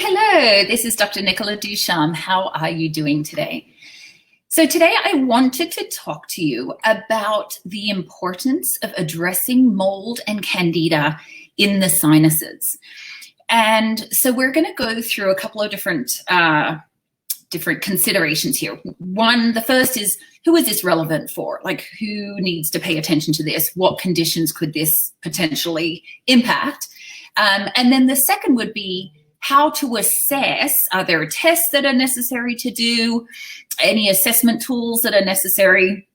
Hello. This is Dr. Nicola Ducharme. How are you doing today? So today I wanted to talk to you about the importance of addressing mold and Candida in the sinuses. And so we're going to go through a couple of different considerations here. The first is, who is this relevant for? Like, who needs to pay attention to this? What conditions could this potentially impact? And then the second would be how to assess. Are there tests that are necessary to do? Any assessment tools that are necessary?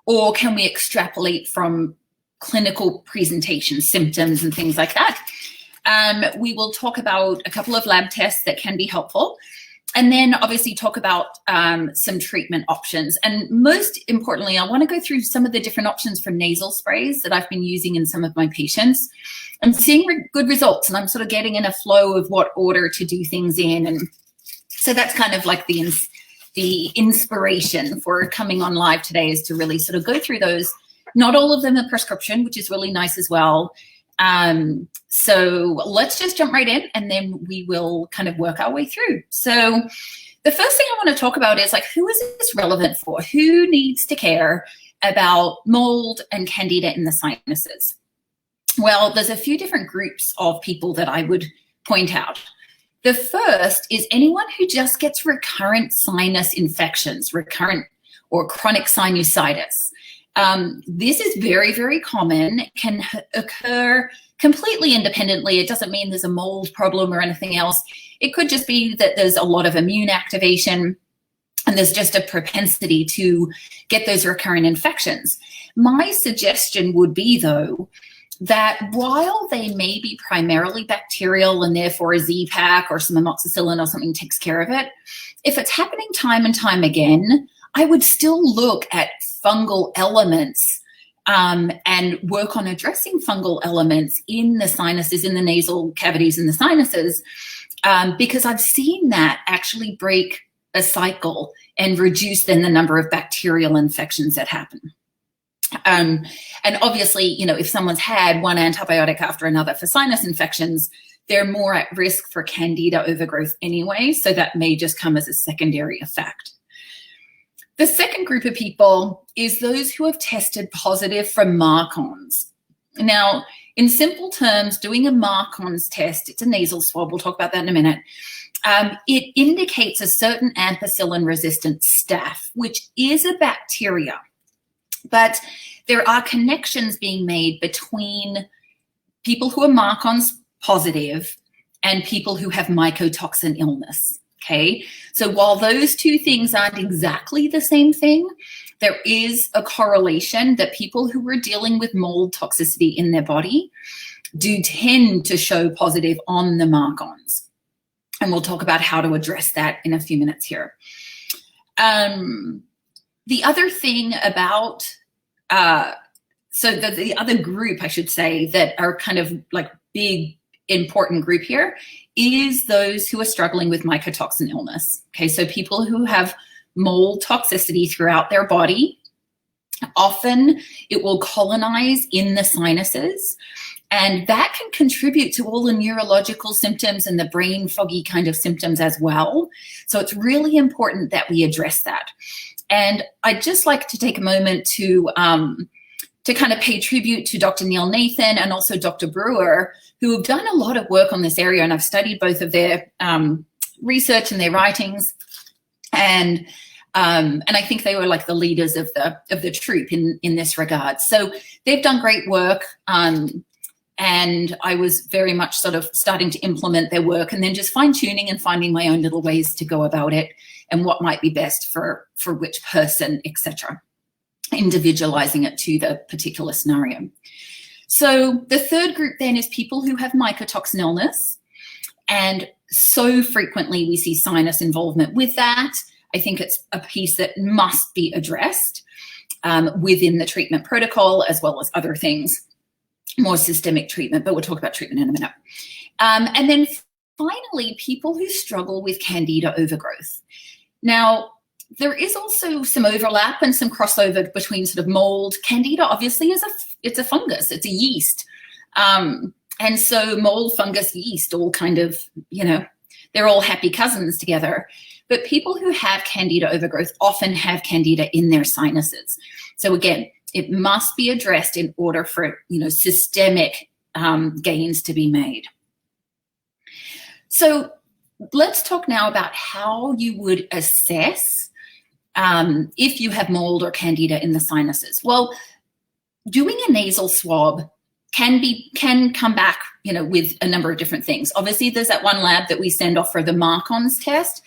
Or can we extrapolate from clinical presentation, symptoms, and things like that? We will talk about a couple of lab tests that can be helpful. And then obviously talk about some treatment options. And most importantly, I want to go through some of the different options for nasal sprays that I've been using in some of my patients. I'm seeing good results, and I'm sort of getting in a flow of what order to do things in. And so that's kind of like the inspiration for coming on live today, is to really sort of go through those. Not all of them are prescription, which is really nice as well. So let's just jump right in, and then we will kind of work our way through. So the first thing I want to talk about is, like, who is this relevant for? Who needs to care about mold and Candida in the sinuses? Well, there's a few different groups of people that I would point out. The first is anyone who just gets recurrent sinus infections, recurrent or chronic sinusitis. This is very, very common, can occur completely independently. It doesn't mean there's a mold problem or anything else. It could just be that there's a lot of immune activation and there's just a propensity to get those recurrent infections. My suggestion would be, though, that while they may be primarily bacterial and therefore a Z-Pak or some amoxicillin or something takes care of it, if it's happening time and time again, I would still look at fungal elements and work on addressing fungal elements in the sinuses, in the nasal cavities, in the sinuses, because I've seen that actually break a cycle and reduce then the number of bacterial infections that happen. And obviously, you know, if someone's had one antibiotic after another for sinus infections, they're more at risk for Candida overgrowth anyway, so that may just come as a secondary effect. The second group of people is those who have tested positive for MARCoNS. Now, in simple terms, doing a MARCoNS test, it's a nasal swab, we'll talk about that in a minute, it indicates a certain ampicillin-resistant staph, which is a bacteria. But there are connections being made between people who are MARCoNS positive and people who have mycotoxin illness. Okay, so while those two things aren't exactly the same thing, there is a correlation that people who are dealing with mold toxicity in their body do tend to show positive on the MARCoNS. And we'll talk about how to address that in a few minutes here. The other thing about, the other group, I should say, that are kind of like big, important group here is those who are struggling with mycotoxin illness. Okay, so people who have mold toxicity throughout their body, often it will colonize in the sinuses, and that can contribute to all the neurological symptoms and the brain foggy kind of symptoms as well. So it's really important that we address that. And I'd just like to take a moment to kind of pay tribute to Dr. Neil Nathan and also Dr. Brewer, who have done a lot of work on this area, and I've studied both of their research and their writings, and I think they were like the leaders of the troop in this regard. So they've done great work, and I was very much sort of starting to implement their work, and then just fine-tuning and finding my own little ways to go about it and what might be best for which person, etc. Individualizing it to the particular scenario. So the third group then is people who have mycotoxin illness, and so frequently we see sinus involvement with that. I think it's a piece that must be addressed within the treatment protocol, as well as other things, more systemic treatment, but we'll talk about treatment in a minute. And then finally, people who struggle with Candida overgrowth. Now, there is also some overlap and some crossover between sort of mold. Candida obviously it's a fungus, it's a yeast. And so mold, fungus, yeast, all kind of, they're all happy cousins together. But people who have Candida overgrowth often have Candida in their sinuses. So again, it must be addressed in order for, systemic gains to be made. So let's talk now about how you would assess if you have mold or Candida in the sinuses. Well, doing a nasal swab can come back, with a number of different things. Obviously, there's that one lab that we send off for the Marcon's test.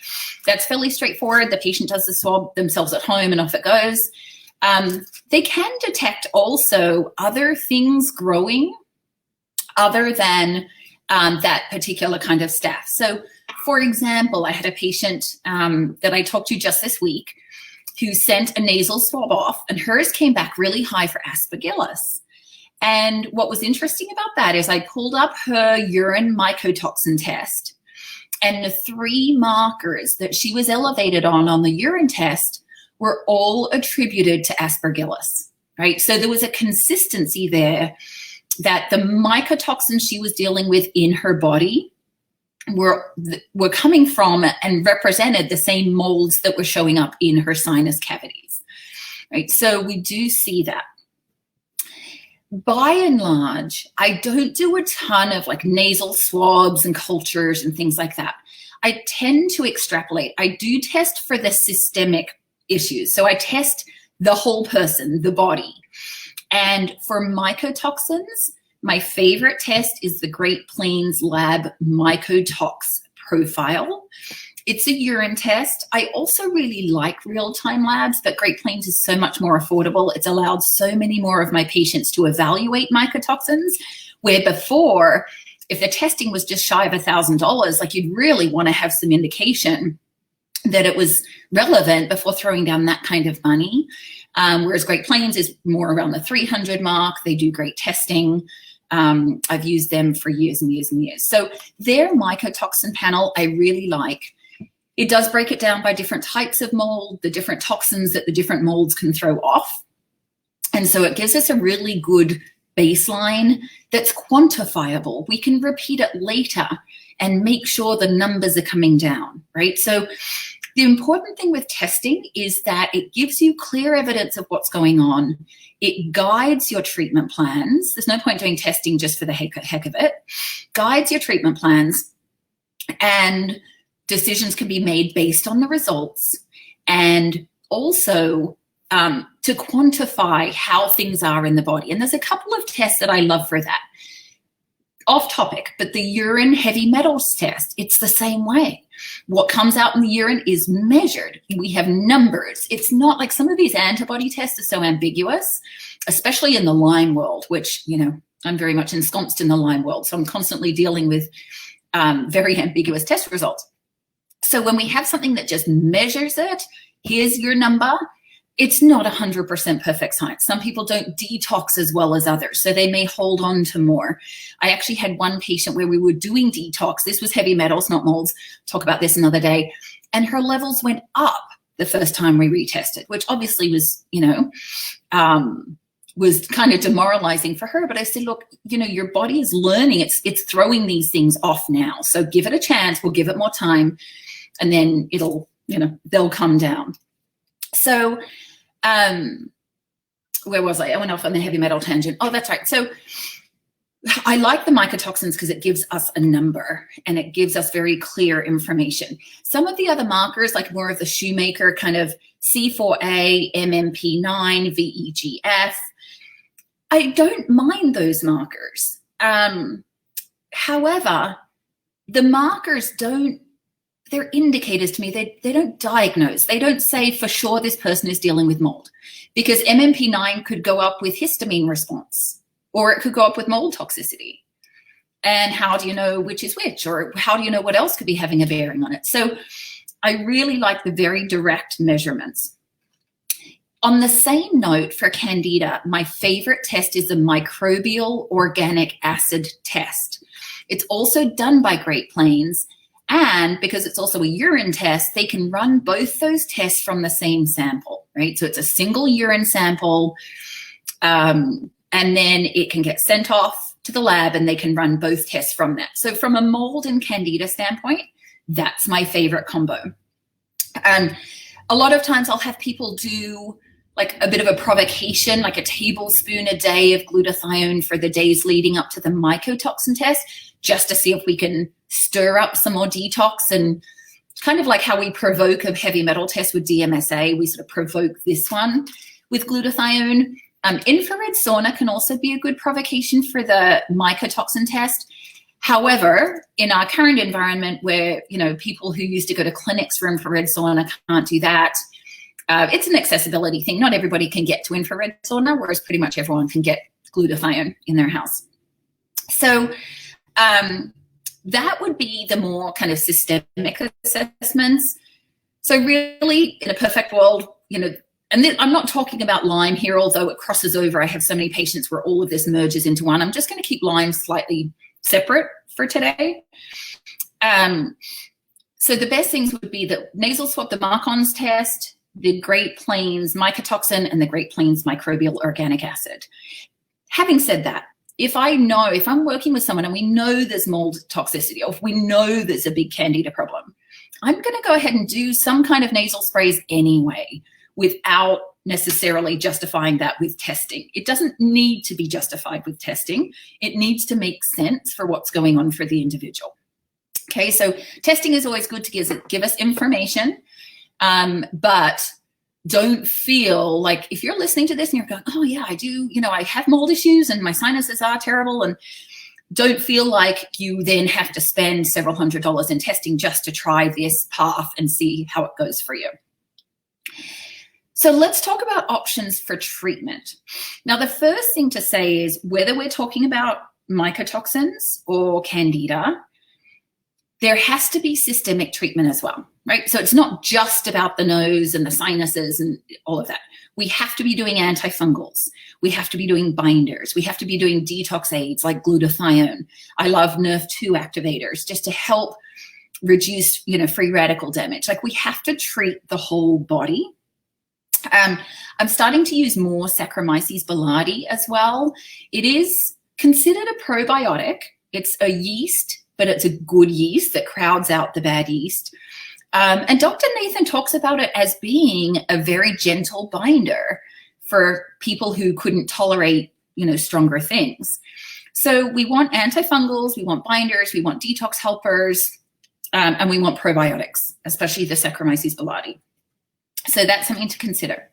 That's fairly straightforward. The patient does the swab themselves at home and off it goes. They can detect also other things growing other than that particular kind of staph. So, for example, I had a patient that I talked to just this week who sent a nasal swab off, and hers came back really high for Aspergillus. And what was interesting about that is I pulled up her urine mycotoxin test, and the 3 markers that she was elevated on the urine test were all attributed to Aspergillus, right? So there was a consistency there that the mycotoxins she was dealing with in her body were coming from and represented the same molds that were showing up in her sinus cavities, right? So we do see that. By and large, I don't do a ton of like nasal swabs and cultures and things like that. I tend to extrapolate. I do test for the systemic issues. So I test the whole person, the body. And for mycotoxins, my favorite test is the Great Plains Lab Mycotox profile. It's a urine test. I also really like real-time labs, but Great Plains is so much more affordable. It's allowed so many more of my patients to evaluate mycotoxins, where before, if the testing was just shy of $1,000, like you'd really want to have some indication that it was relevant before throwing down that kind of money. Whereas Great Plains is more around the 300 mark. They do great testing. I've used them for years and years and years. So their mycotoxin panel, I really like. It does break it down by different types of mold, the different toxins that the different molds can throw off. And so it gives us a really good baseline that's quantifiable. We can repeat it later and make sure the numbers are coming down, right? So the important thing with testing is that it gives you clear evidence of what's going on. It guides your treatment plans. There's no point doing testing just for the heck of it. Guides your treatment plans, and decisions can be made based on the results, and also to quantify how things are in the body. And there's a couple of tests that I love for that. Off topic, but the urine heavy metals test, it's the same way. What comes out in the urine is measured. We have numbers. It's not like some of these antibody tests are so ambiguous, especially in the Lyme world, which, I'm very much ensconced in the Lyme world. So I'm constantly dealing with very ambiguous test results. So when we have something that just measures it, here's your number, it's not 100% perfect science. Some people don't detox as well as others, so they may hold on to more. I actually had one patient where we were doing detox. This was heavy metals, not molds. Talk about this another day. And her levels went up the first time we retested, which obviously was, was kind of demoralizing for her. But I said, look, your body is learning. It's throwing these things off now. So give it a chance. We'll give it more time, and then it'll, they'll come down. So where was I? I went off on the heavy metal tangent. Oh, that's right. So I like the mycotoxins because it gives us a number and it gives us very clear information. Some of the other markers, like more of the shoemaker kind of C4A, MMP9, VEGF, I don't mind those markers. However, the markers they're indicators to me. They don't diagnose. They don't say for sure this person is dealing with mold, because MMP9 could go up with histamine response, or it could go up with mold toxicity. And how do you know which is which? Or how do you know what else could be having a bearing on it? So I really like the very direct measurements. On the same note, for Candida, my favorite test is the microbial organic acid test. It's also done by Great Plains. And because it's also a urine test, they can run both those tests from the same sample, right? So it's a single urine sample, and then it can get sent off to the lab and they can run both tests from that. So from a mold and Candida standpoint, that's my favorite combo. A lot of times I'll have people do like a bit of a provocation, like a tablespoon a day of glutathione for the days leading up to the mycotoxin test, just to see if we can stir up some more detox. And kind of like how we provoke a heavy metal test with DMSA, we sort of provoke this one with glutathione. Infrared sauna can also be a good provocation for the mycotoxin test. However, in our current environment where, you know, people who used to go to clinics for infrared sauna can't do that, it's an accessibility thing. Not everybody can get to infrared sauna, whereas pretty much everyone can get glutathione in their house. So that would be the more kind of systemic assessments. So really, in a perfect world, you know, and I'm not talking about Lyme here, although it crosses over. I have so many patients where all of this merges into one. I'm just going to keep Lyme slightly separate for today. So the best things would be the nasal swab, the Marcon's test, the Great Plains mycotoxin, and the Great Plains microbial organic acid. Having said that, if I'm working with someone and we know there's mold toxicity, or if we know there's a big Candida problem, I'm going to go ahead and do some kind of nasal sprays anyway, without necessarily justifying that with testing. It doesn't need to be justified with testing. It needs to make sense for what's going on for the individual. Okay, so testing is always good to give us information, but don't feel like if you're listening to this and you're going, oh yeah, I do, you know, I have mold issues and my sinuses are terrible, and don't feel like you then have to spend several $100s in testing just to try this path and see how it goes for you. So let's talk about options for treatment. Now, the first thing to say is whether we're talking about mycotoxins or Candida, there has to be systemic treatment as well, right? So it's not just about the nose and the sinuses and all of that. We have to be doing antifungals. We have to be doing binders. We have to be doing detox aids like glutathione. I love NRF2 activators just to help reduce, you know, free radical damage. Like we have to treat the whole body. I'm starting to use more Saccharomyces boulardii as well. It is considered a probiotic. It's a yeast, but it's a good yeast that crowds out the bad yeast. And Dr. Nathan talks about it as being a very gentle binder for people who couldn't tolerate, you know, stronger things. So we want antifungals, we want binders, we want detox helpers, and we want probiotics, especially the Saccharomyces boulardii. So that's something to consider.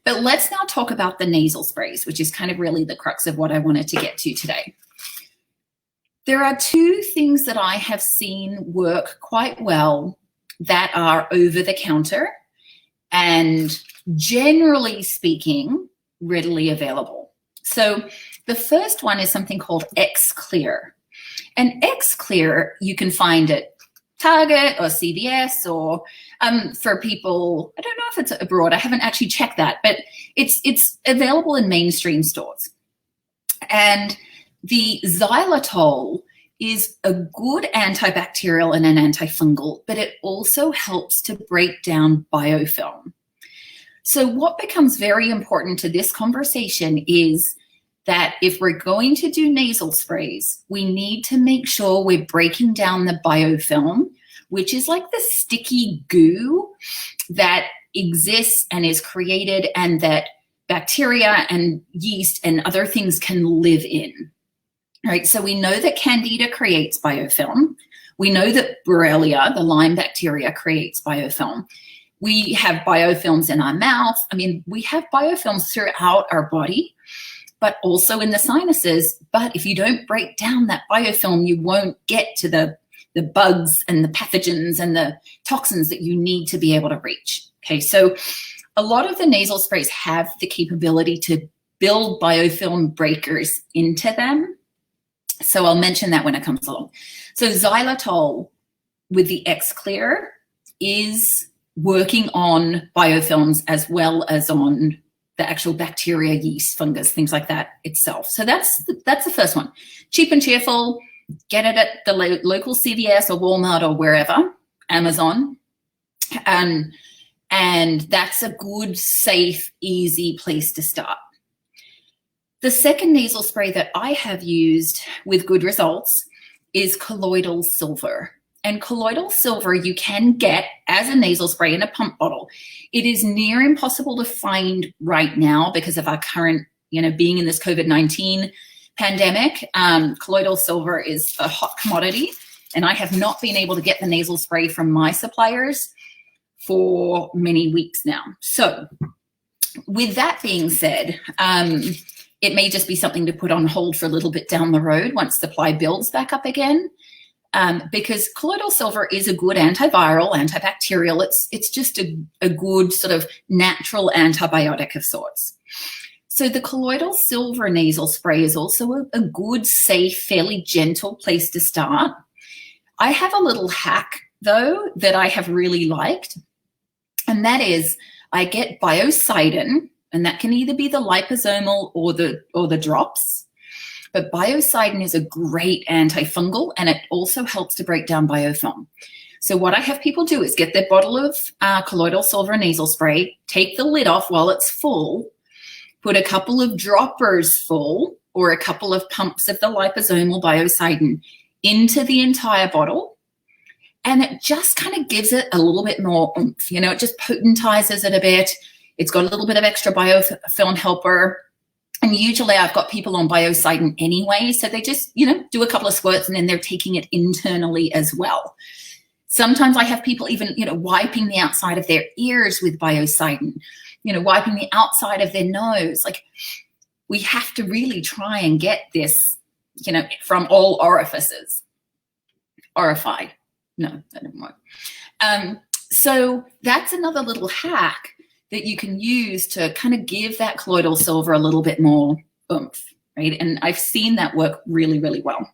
But let's now talk about the nasal sprays, which is kind of really the crux of what I wanted to get to today. There are two things that I have seen work quite well that are over the counter and generally speaking, readily available. So the first one is something called X-Clear. And X-Clear you can find at Target or CVS or for people, I don't know if it's abroad, I haven't actually checked that, but it's available in mainstream stores. And the xylitol is a good antibacterial and an antifungal, but it also helps to break down biofilm. So what becomes very important to this conversation is that if we're going to do nasal sprays, we need to make sure we're breaking down the biofilm, which is like the sticky goo that exists and is created and that bacteria and yeast and other things can live in. Right, so we know that Candida creates biofilm. We know that Borrelia, the Lyme bacteria, creates biofilm. We have biofilms in our mouth. I mean, we have biofilms throughout our body, but also in the sinuses. But if you don't break down that biofilm, you won't get to the bugs and the pathogens and the toxins that you need to be able to reach. Okay, so a lot of the nasal sprays have the capability to build biofilm breakers into them. So I'll mention that when it comes along. So xylitol with the X-Clear is working on biofilms as well as on the actual bacteria, yeast, fungus, things like that itself. So that's the first one. Cheap and cheerful, get it at the local CVS or Walmart or wherever, Amazon. And that's a good, safe, easy place to start. The second nasal spray that I have used with good results is Colloidal Silver. And Colloidal Silver you can get as a nasal spray in a pump bottle. It is near impossible to find right now because of our current, being in this COVID-19 pandemic. Colloidal Silver is a hot commodity, and I have not been able to get the nasal spray from my suppliers for many weeks now. So with that being said, it may just be something to put on hold for a little bit down the road once supply builds back up again. Because colloidal silver is a good antiviral, antibacterial. It's just a good sort of natural antibiotic of sorts. So the colloidal silver nasal spray is also a good, safe, fairly gentle place to start. I have a little hack, though, that I have really liked, and that is I get biocidin, and that can either be the liposomal or the drops. But biocidin is a great antifungal, and it also helps to break down biofilm. So what I have people do is get their bottle of colloidal silver nasal spray, take the lid off while it's full, put a couple of droppers full or a couple of pumps of the liposomal biocidin into the entire bottle, and it just kind of gives it a little bit more oomph. It just potentizes it a bit. It's got a little bit of extra biofilm helper. And usually I've got people on biocidin anyway, so they just, do a couple of squirts and then they're taking it internally as well. Sometimes I have people even, wiping the outside of their ears with biocidin, wiping the outside of their nose. Like, we have to really try and get this, from all orifices. Orified. No, that didn't work. So that's another little hack that you can use to kind of give that colloidal silver a little bit more oomph, right? And I've seen that work really, really well.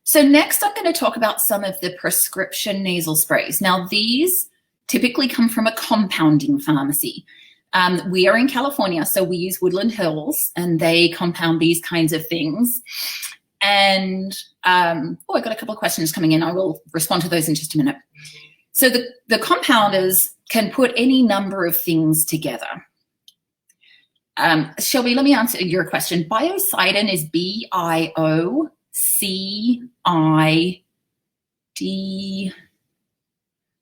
So next I'm going to talk about some of the prescription nasal sprays. Now these typically come from a compounding pharmacy. We are in California, so we use Woodland Hills, and they compound these kinds of things. And, I got a couple of questions coming in. I will respond to those in just a minute. So the compounders can put any number of things together. Shelby, let me answer your question. Biocidin is B-I-O-C-I-D.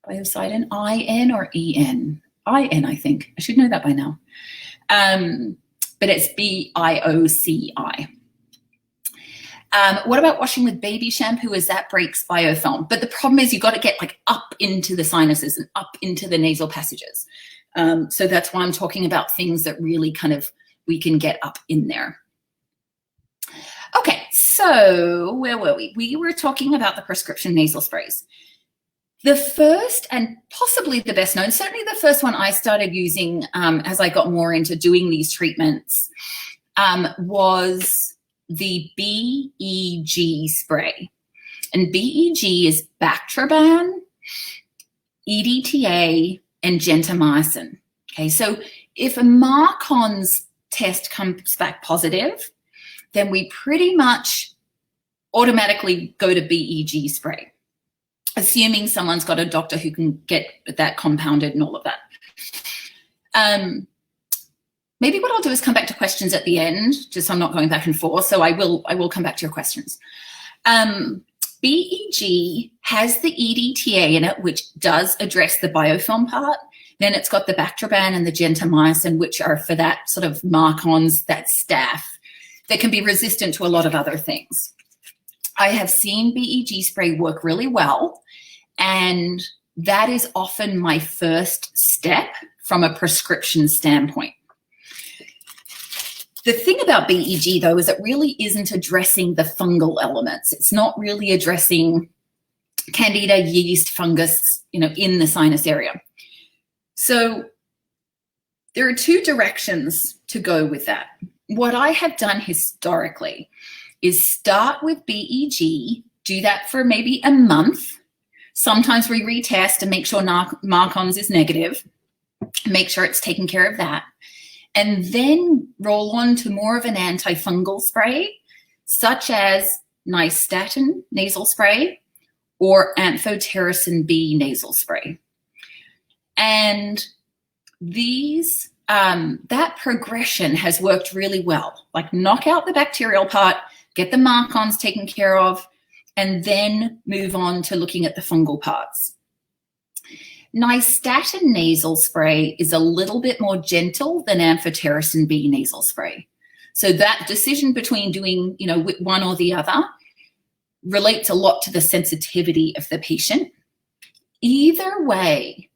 Biocidin, I-N or E-N? I-N, I think. I should know that by now. But it's B-I-O-C-I. What about washing with baby shampoo, as that breaks biofilm? But the problem is you've got to get up into the sinuses and up into the nasal passages. So that's why I'm talking about things that really we can get up in there. Okay, so where were we? We were talking about the prescription nasal sprays. The first and possibly the best known, certainly the first one I started using as I got more into doing these treatments was the BEG spray. And BEG is Bactroban, EDTA, and gentamicin. Okay, so if a Marcon's test comes back positive, then we pretty much automatically go to BEG spray, assuming someone's got a doctor who can get that compounded and all of that. Maybe what I'll do is come back to questions at the end, just so I'm not going back and forth. So I will come back to your questions. BEG has the EDTA in it, which does address the biofilm part. Then it's got the Bactroban and the gentamicin, which are for that sort of Marcon's, that staph, that can be resistant to a lot of other things. I have seen BEG spray work really well, and that is often my first step from a prescription standpoint. The thing about BEG, though, is it really isn't addressing the fungal elements. It's not really addressing Candida, yeast, fungus, in the sinus area. So there are two directions to go with that. What I have done historically is start with BEG, do that for maybe a month. Sometimes we retest and make sure Marcon's is negative, make sure it's taking care of that. And then roll on to more of an antifungal spray, such as nystatin nasal spray or amphotericin B nasal spray. And these that progression has worked really well. Like knock out the bacterial part, get the mark-ons taken care of, and then move on to looking at the fungal parts. Nystatin nasal spray is a little bit more gentle than amphotericin B nasal spray. So that decision between doing, one or the other relates a lot to the sensitivity of the patient. Either way,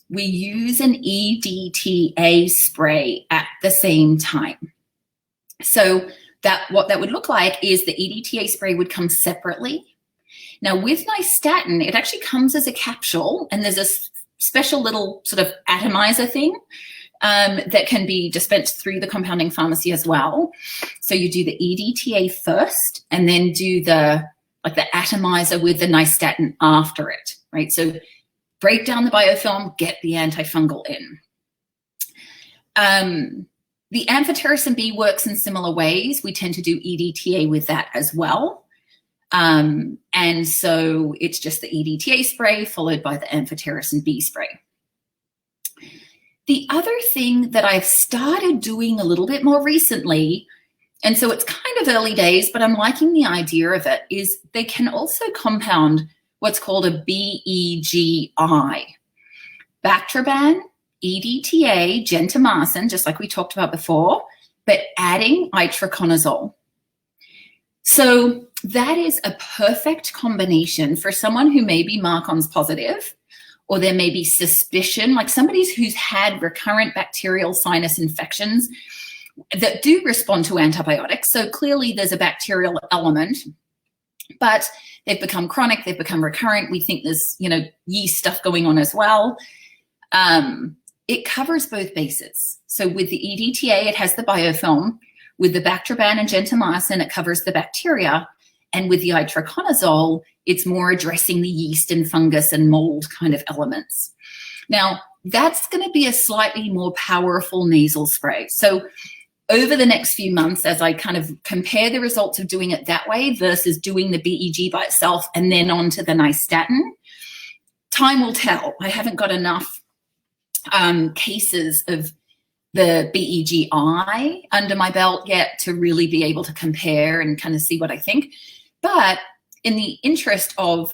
we use an EDTA spray at the same time. So what that would look like is the EDTA spray would come separately. Now with nystatin, it actually comes as a capsule, and there's a special little sort of atomizer thing that can be dispensed through the compounding pharmacy as well. So you do the EDTA first, and then do the atomizer with the nystatin after it, right? So break down the biofilm, get the antifungal in. The amphotericin B works in similar ways. We tend to do EDTA with that as well. And so it's just the EDTA spray followed by the amphotericin B spray. The other thing that I've started doing a little bit more recently, and so it's kind of early days, but I'm liking the idea of it, is they can also compound what's called a BEGI. Bactroban, EDTA, gentamicin, just like we talked about before, but adding itraconazole. So that is a perfect combination for someone who may be mark-ons positive, or there may be suspicion, like somebody who's had recurrent bacterial sinus infections that do respond to antibiotics. So clearly there's a bacterial element, but they've become chronic, they've become recurrent. We think there's, yeast stuff going on as well. It covers both bases. So with the EDTA, it has the biofilm. With the Bactroban and gentamicin, it covers the bacteria. And with the itraconazole, it's more addressing the yeast and fungus and mold kind of elements. Now, that's going to be a slightly more powerful nasal spray. So over the next few months, as I kind of compare the results of doing it that way versus doing the BEG by itself and then onto the nystatin, time will tell. I haven't got enough cases of the BEGI under my belt yet to really be able to compare and kind of see what I think. But in the interest of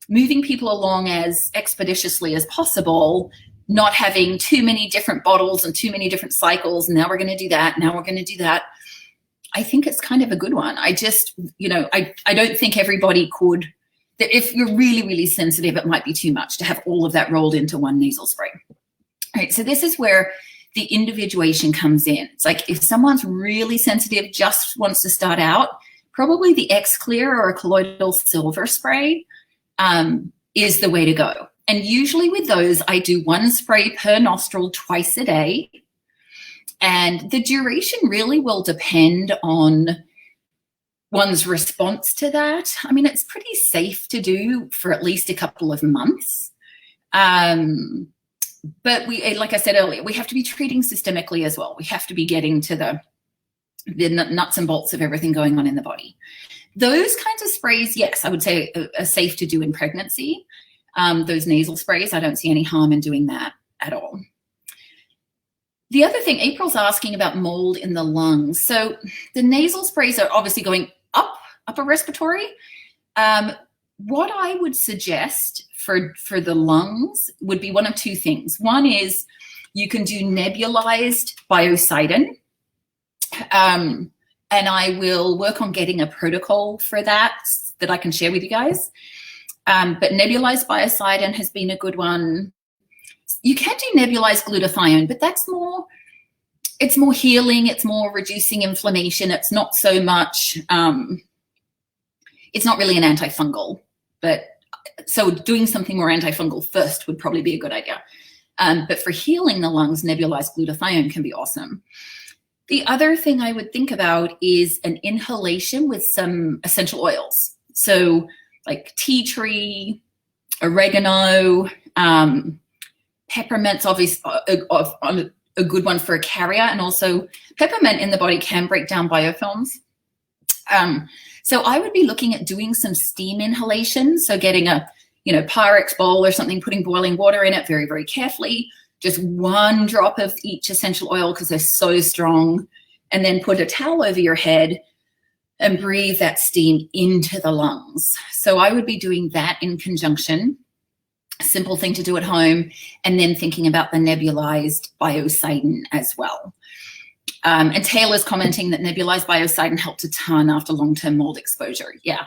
moving people along as expeditiously as possible, not having too many different bottles and too many different cycles, now we're going to do that, now we're going to do that, I think it's kind of a good one. I just, I don't think everybody could, that if you're really, really sensitive, it might be too much to have all of that rolled into one nasal spray. All right, so this is where the individuation comes in. It's like if someone's really sensitive, just wants to start out, probably the X-Clear or a Colloidal Silver spray is the way to go. And usually with those, I do one spray per nostril twice a day. And the duration really will depend on one's response to that. I mean, it's pretty safe to do for at least a couple of months. But we, like I said earlier, we have to be treating systemically as well. We have to be getting to the nuts and bolts of everything going on in the body. Those kinds of sprays, yes, I would say are safe to do in pregnancy. Those nasal sprays, I don't see any harm in doing that at all. The other thing, April's asking about mold in the lungs. So the nasal sprays are obviously going upper respiratory. What I would suggest for the lungs would be one of two things. One is you can do nebulized biocidin. And I will work on getting a protocol for that I can share with you guys. But nebulized biocidin has been a good one. You can do nebulized glutathione, but that's more, it's more healing, it's more reducing inflammation. It's not so much, it's not really an antifungal, but so doing something more antifungal first would probably be a good idea. But for healing the lungs, nebulized glutathione can be awesome. The other thing I would think about is an inhalation with some essential oils. So like tea tree, oregano, peppermint's obviously a good one for a carrier, and also peppermint in the body can break down biofilms. So I would be looking at doing some steam inhalation. So getting a, Pyrex bowl or something, putting boiling water in it very, very carefully, just 1 drop of each essential oil because they're so strong, and then put a towel over your head and breathe that steam into the lungs. So I would be doing that in conjunction, a simple thing to do at home, and then thinking about the nebulized biocidin as well. And Taylor's commenting that nebulized biocidin helped a ton after long-term mold exposure. Yeah.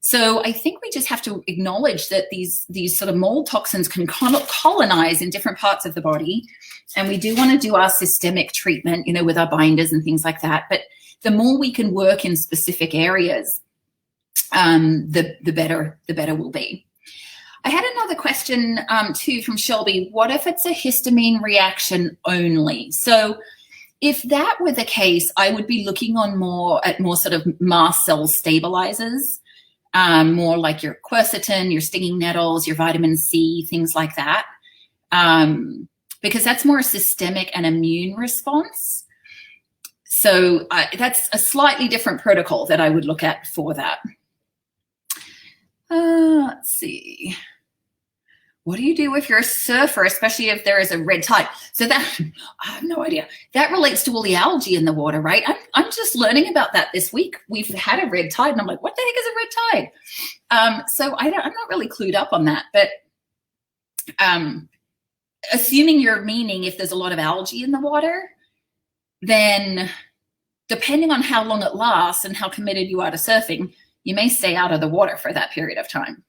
So I think we just have to acknowledge that these sort of mold toxins can colonize in different parts of the body. And we do want to do our systemic treatment, you know, with our binders and things like that. But the more we can work in specific areas, the better we'll be. I had another question too from Shelby. What if it's a histamine reaction only? So if that were the case, I would be looking at more sort of mast cell stabilizers, more like your quercetin, your stinging nettles, your vitamin C, things like that, because that's more a systemic and immune response. So that's a slightly different protocol that I would look at for that. Let's see. What do you do if you're a surfer, especially if there is a red tide? So that, I have no idea. That relates to all the algae in the water, right? I'm just learning about that this week. We've had a red tide, and I'm like, what the heck is a red tide? So I'm not really clued up on that. But assuming you're meaning if there's a lot of algae in the water, then depending on how long it lasts and how committed you are to surfing, you may stay out of the water for that period of time.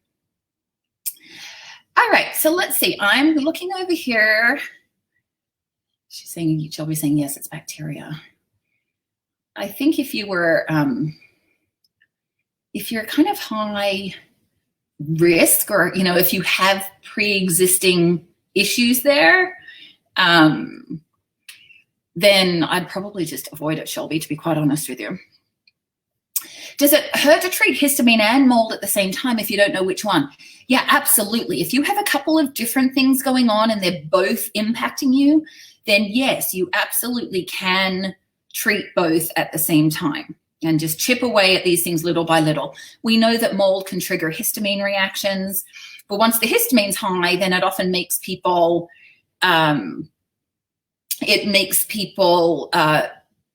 All right, so let's see. I'm looking over here. Shelby's saying, yes, it's bacteria. I think if you were, if you're kind of high risk, or, you know, if you have pre-existing issues there, then I'd probably just avoid it, Shelby, to be quite honest with you. Does it hurt to treat histamine and mold at the same time if you don't know which one? Yeah, absolutely. If you have a couple of different things going on and they're both impacting you, then yes, you absolutely can treat both at the same time and just chip away at these things little by little. We know that mold can trigger histamine reactions, but once the histamine's high, then it often makes people,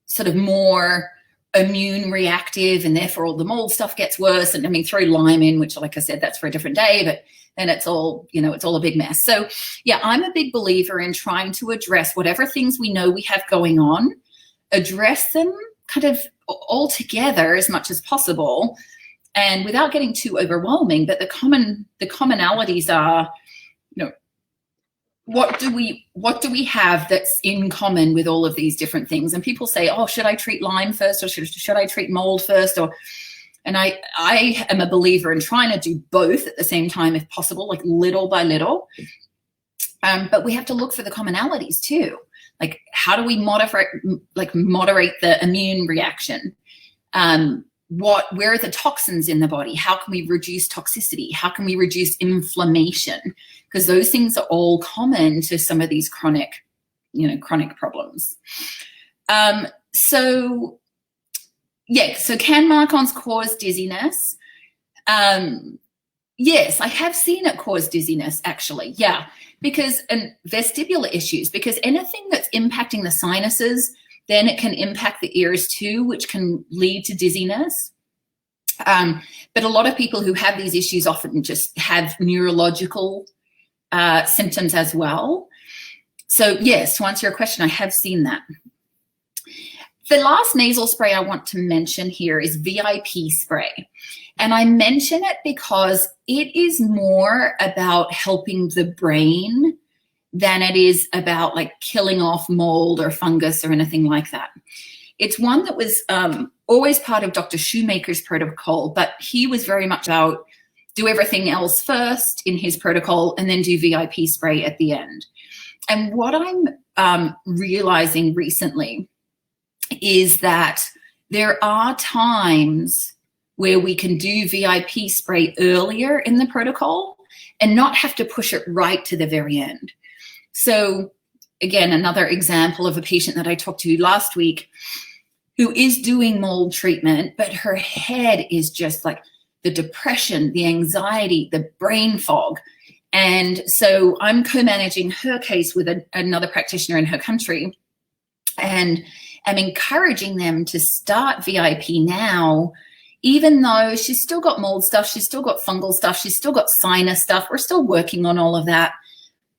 sort of more immune reactive, and therefore all the mold stuff gets worse. And I mean, throw lime in, which, like I said, that's for a different day, but then it's all, you know, it's all a big mess. So yeah, I'm a big believer in trying to address whatever things we know we have going on, address them kind of all together as much as possible, and without getting too overwhelming. But the commonalities are, you know, what do we have that's in common with all of these different things? And people say, oh, should I treat Lyme first, or should I treat mold first? And I am a believer in trying to do both at the same time if possible, like little by little. But we have to look for the commonalities too. Like, how do we moderate the immune reaction? Where are the toxins in the body? How can we reduce toxicity? How can we reduce inflammation? Because those things are all common to some of these chronic problems. So can Marcons cause dizziness? Yes, I have seen it cause dizziness, actually. Yeah, because and vestibular issues, because anything that's impacting the sinuses, then it can impact the ears too, which can lead to dizziness. But a lot of people who have these issues often just have neurological symptoms as well. So yes, to answer your question, I have seen that. The last nasal spray I want to mention here is VIP spray. And I mention it because it is more about helping the brain than it is about like killing off mold or fungus or anything like that. It's one that was always part of Dr. Shoemaker's protocol, but he was very much about do everything else first in his protocol and then do VIP spray at the end. And what I'm realizing recently is that there are times where we can do VIP spray earlier in the protocol and not have to push it right to the very end. So again, another example of a patient that I talked to last week who is doing mold treatment, but her head is just like the depression, the anxiety, the brain fog. And so I'm co-managing her case with another practitioner in her country, and I'm encouraging them to start VIP now, even though she's still got mold stuff, she's still got fungal stuff, she's still got sinus stuff. We're still working on all of that,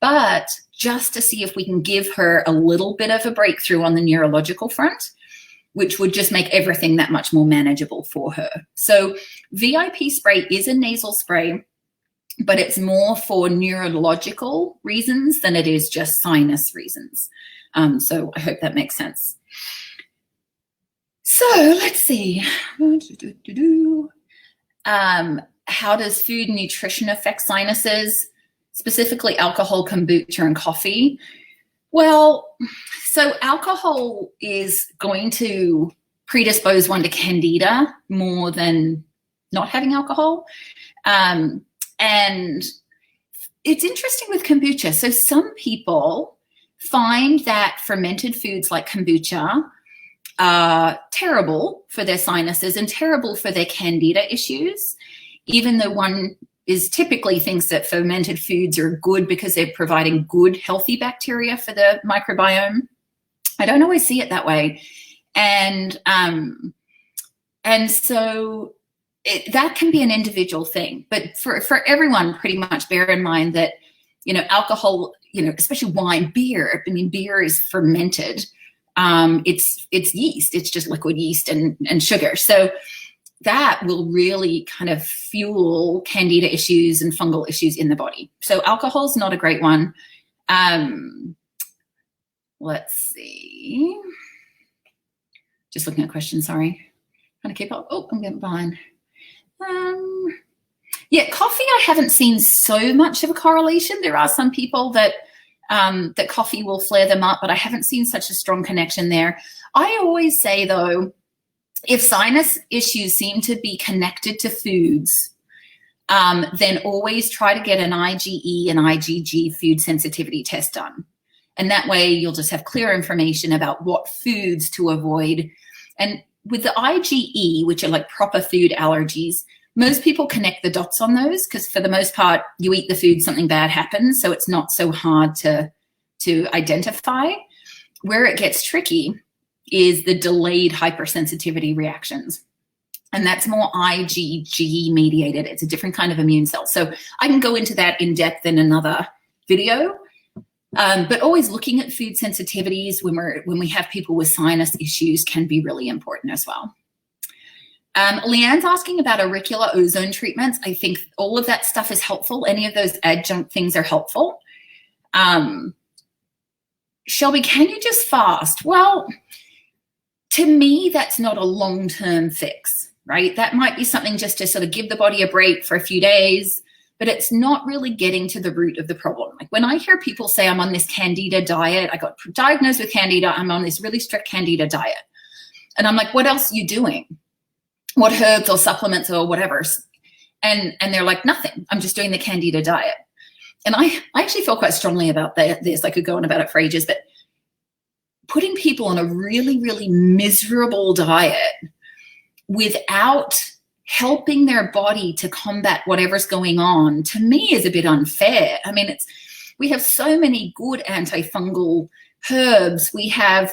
but just to see if we can give her a little bit of a breakthrough on the neurological front, which would just make everything that much more manageable for her. So VIP spray is a nasal spray, but it's more for neurological reasons than it is just sinus reasons. So I hope that makes sense. So let's see. How does food and nutrition affect sinuses, specifically alcohol, kombucha, and coffee? Well, so alcohol is going to predispose one to Candida more than not having alcohol. And it's interesting with kombucha. So some people find that fermented foods like kombucha are terrible for their sinuses and terrible for their Candida issues, even though one is typically thinks that fermented foods are good because they're providing good, healthy bacteria for the microbiome. I don't always see it that way. And so that can be an individual thing. But for everyone, pretty much bear in mind that, alcohol, especially wine, beer, beer is fermented. It's yeast. It's just liquid yeast and sugar. So that will really kind of fuel Candida issues and fungal issues in the body. So alcohol is not a great one. Let's see. Just looking at questions, sorry. Trying to keep up. Oh, I'm getting behind. Yeah, coffee, I haven't seen so much of a correlation. There are some people that that coffee will flare them up, but I haven't seen such a strong connection there. I always say, though, if sinus issues seem to be connected to foods, then always try to get an IgE and IgG food sensitivity test done. And that way you'll just have clear information about what foods to avoid. And with the IgE, which are like proper food allergies, most people connect the dots on those because for the most part, you eat the food, something bad happens. So it's not so hard to identify. Where it gets tricky is the delayed hypersensitivity reactions. And that's more IgG mediated. It's a different kind of immune cell. So I can go into that in depth in another video. But always looking at food sensitivities when we have people with sinus issues can be really important as well. Leanne's asking about auricular ozone treatments. I think all of that stuff is helpful. Any of those adjunct things are helpful. Shelby, can you just fast? Well, to me, that's not a long-term fix, right? That might be something just to sort of give the body a break for a few days, but it's not really getting to the root of the problem. Like when I hear people say, I'm on this Candida diet, I got diagnosed with Candida, I'm on this really strict Candida diet. And I'm like, what else are you doing? What herbs or supplements or whatever? And they're like, nothing, I'm just doing the Candida diet. And I actually feel quite strongly about this. I could go on about it for ages, but putting people on a really, really miserable diet without helping their body to combat whatever's going on, to me, is a bit unfair. I mean, we have so many good antifungal herbs. We have,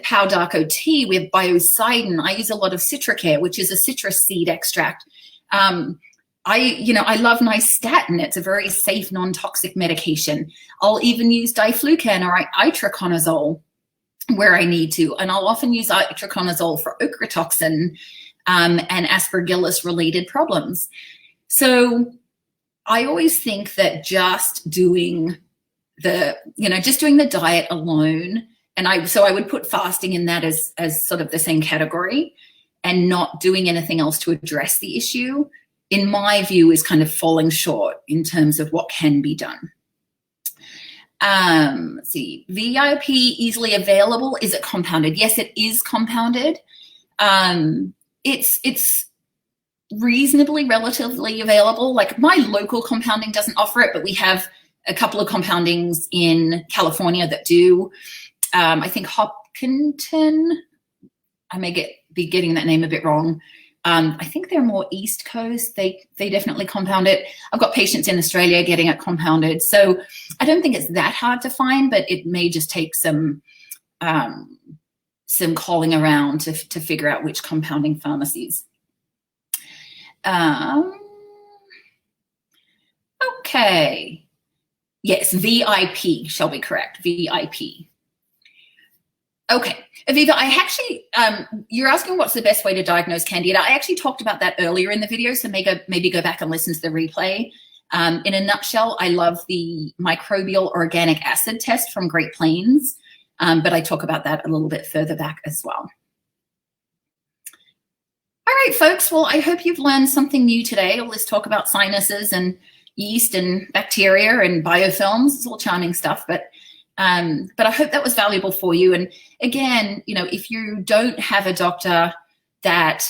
Pau d'Arco tea. We have biocidin. I use a lot of Citricare, which is a citrus seed extract. I love nystatin. It's a very safe, non-toxic medication. I'll even use diflucan or itraconazole where I need to. And I'll often use itraconazole for ocra toxin and aspergillus related problems. So I always think that just doing the diet alone, and I would put fasting in that as sort of the same category, and not doing anything else to address the issue, in my view, is kind of falling short in terms of what can be done. Let's see, VIP easily available. Is it compounded? Yes, it is compounded. It's reasonably, relatively available. Like my local compounding doesn't offer it, but we have a couple of compoundings in California that do. I think Hopkinton, I may be getting that name a bit wrong. I think they're more East Coast. They definitely compound it. I've got patients in Australia getting it compounded. So I don't think it's that hard to find, but it may just take some calling around to figure out which compounding pharmacies. Okay. Yes, VIP shall be correct. VIP. Okay, Aviva, I actually, you're asking what's the best way to diagnose Candida. I actually talked about that earlier in the video, so maybe go back and listen to the replay. In a nutshell, I love the microbial organic acid test from Great Plains, but I talk about that a little bit further back as well. All right, folks, well, I hope you've learned something new today. All this talk about sinuses and yeast and bacteria and biofilms. It's all charming stuff, but I hope that was valuable for you. And again, you know, if you don't have a doctor that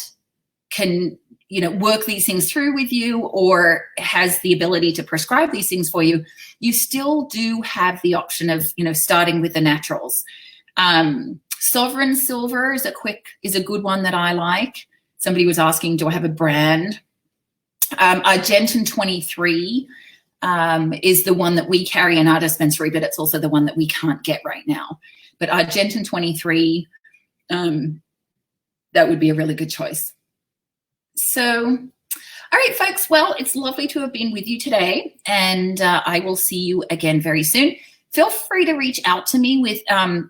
can, you know, work these things through with you or has the ability to prescribe these things for you, you still do have the option of, you know, starting with the naturals. Sovereign Silver is a good one that I like. Somebody was asking, do I have a brand? Argentin 23 is the one that we carry in our dispensary, but it's also the one that we can't get right now. But Argentin 23, that would be a really good choice. So, all right, folks, well, it's lovely to have been with you today, and I will see you again very soon. Feel free to reach out to me with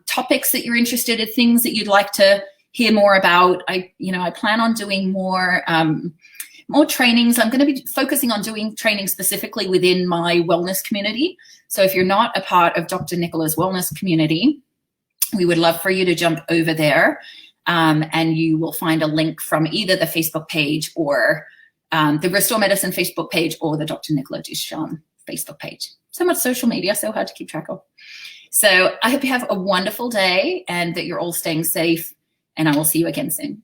topics that you're interested in, things that you'd like to hear more about. I plan on doing more trainings. I'm going to be focusing on doing training specifically within my wellness community. So if you're not a part of Dr. Nicola's wellness community, we would love for you to jump over there, and you will find a link from either the Facebook page or the Restore Medicine Facebook page or the Dr. Nicola Duchamp Facebook page. So much social media, so hard to keep track of. So I hope you have a wonderful day and that you're all staying safe, and I will see you again soon.